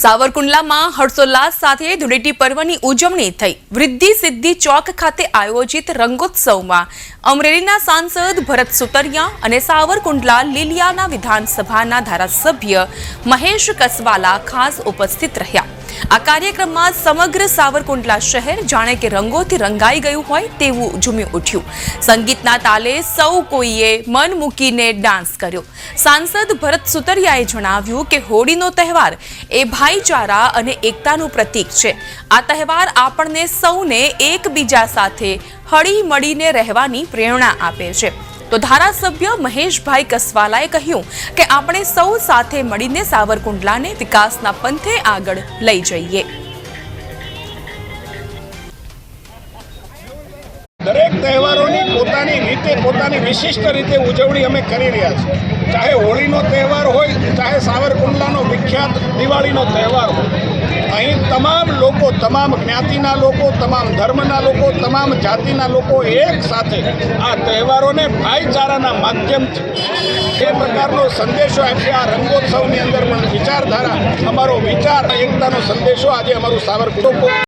સાવરકુંડલામાં હર્ષોલ્લાસ સાથે ધૂળેટી પર્વની ઉજવણી થઈ। વૃદ્ધિ સિદ્ધિ ચોક ખાતે આયોજિત રંગોત્સવમાં અમરેલીના સાંસદ ભરત સુતરિયા અને સાવરકુંડલા લીલિયાના વિધાનસભાના ધારાસભ્ય મહેશ કસવાલા ખાસ ઉપસ્થિત રહ્યા। આ કાર્યક્રમમાં સમગ્ર સાવરકુંડલા શહેર જાણે કે રંગોથી રંગાઈ ગયું હોય તેવું ઝૂમી ઉઠ્યું। સંગીતના તાલે સૌ કોઈએ મન મૂકીને ડાન્સ કર્યો। સાંસદ ભરત સુતરિયાએ જણાવ્યું કે હોળીનો તહેવાર એ ભાઈચારા અને એકતાનું પ્રતીક છે। આ તહેવાર આપણને સૌને એકબીજા સાથે હળી મળીને રહેવાની પ્રેરણા આપે છે। તો ધારાસભ્ય મહેશભાઈ કસવાલાએ કહ્યું કે આપણે સૌ સાથે મળીને સાવરકુંડલાને વિકાસના પંથે આગળ લઈ જઈએ। દરેક તહેવારોની પોતાની રીતે પોતાની વિશિષ્ટ રીતે ઉજવણી અમે કરી રહ્યા છીએ। ચાહે હોળીનો તહેવાર હોય, ચાહે સાવરકુંડલાનો વિખ્યાત દિવાળીનો તહેવાર હોય, અહીં તમામ લોકો, તમામ જ્ઞાતિના લોકો, તમામ ધર્મના લોકો, તમામ જાતિના લોકો એક સાથે આ તહેવારોને ભાઈચારાના માધ્યમથી એ પ્રકારનો સંદેશો આપે। આ રંગોત્સવની અંદર પણ વિચારધારા, અમારો વિચાર, એકતાનો સંદેશો આજે અમારું સાવરકુંડલા